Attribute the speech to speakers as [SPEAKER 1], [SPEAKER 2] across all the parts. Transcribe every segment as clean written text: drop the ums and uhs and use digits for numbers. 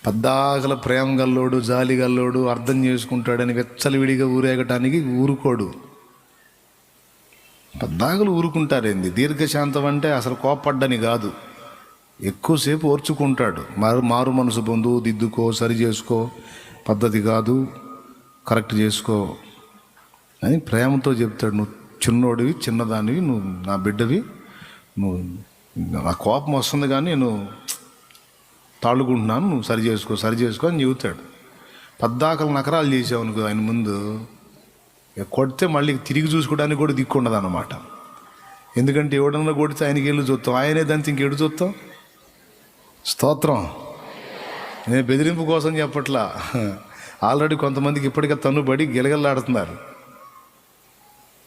[SPEAKER 1] పద్దాకల ప్రేమ గల్లోడు, జాలి గల్లోడు, అర్థం చేసుకుంటాడని వెచ్చలివిడిగా ఊరేగటానికి ఊరుకోడు. పద్దాకలు ఊరుకుంటారేంది? దీర్ఘశాంతం అంటే అసలు కోపడ్డని కాదు, ఎక్కువసేపు ఓర్చుకుంటాడు. మారు మనసు పొందు, దిద్దుకో, సరి చేసుకో, పద్ధతి కాదు, కరెక్ట్ చేసుకో అని ప్రేమతో చెప్తాడు. నువ్వు చిన్నోడివి, చిన్నదానివి, నువ్వు నా బిడ్డవి, నువ్వు నా కోపం వస్తుంది కానీ నేను తాళుకుంటున్నాను, నువ్వు సరి చేసుకో అని చెబుతాడు. పద్దాకలు నకరాలు చేసావు ఆయన ముందు, కొడితే మళ్ళీ తిరిగి చూసుకోవడానికి కూడా దిక్కుండదు అన్నమాట. ఎందుకంటే ఎవడన్నా కొడితే ఆయనకి వెళ్ళి చూస్తాం, ఆయనే దానికి ఇంకెడు చూస్తాం. స్తోత్రం. నేను బెదిరింపు కోసం చెప్పట్లా, ఆల్రెడీ కొంతమందికి ఇప్పటికే తన్నుబడి గిలగల్లాడుతున్నారు.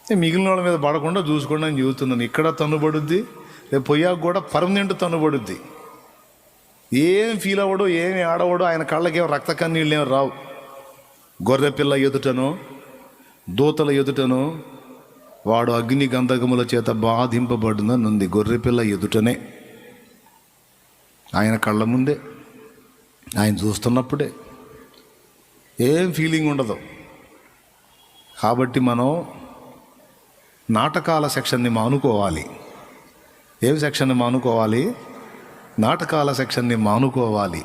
[SPEAKER 1] మిగిలిన వాళ్ళ మీద పడకుండా చూసుకోండి అని చెబుతున్నాను. ఇక్కడ తన్నుబడుద్ది, రేపు పొయ్యాక కూడా పర్మనెంట్ తన్నుబడుద్ది. ఏం ఫీల్ అవ్వడు, ఏమి ఆడవడు, ఆయన కళ్ళకేం రక్త కన్నీళ్ళు ఏమి రావు. గొర్రెపిల్ల ఎదుటనో, దూతల ఎదుటనో వాడు అగ్ని గంధకముల చేత బాధింపబడునని ఉంది. గొర్రెపిల్ల ఎదుటనే, ఆయన కళ్ళ ముందే, ఆయన చూస్తున్నప్పుడే ఏం ఫీలింగ్ ఉండదు. కాబట్టి మనం నాటకాల సెక్షన్ని మానుకోవాలి. ఏం సెక్షన్ని మానుకోవాలి? నాటకాల సెక్షన్ని మానుకోవాలి.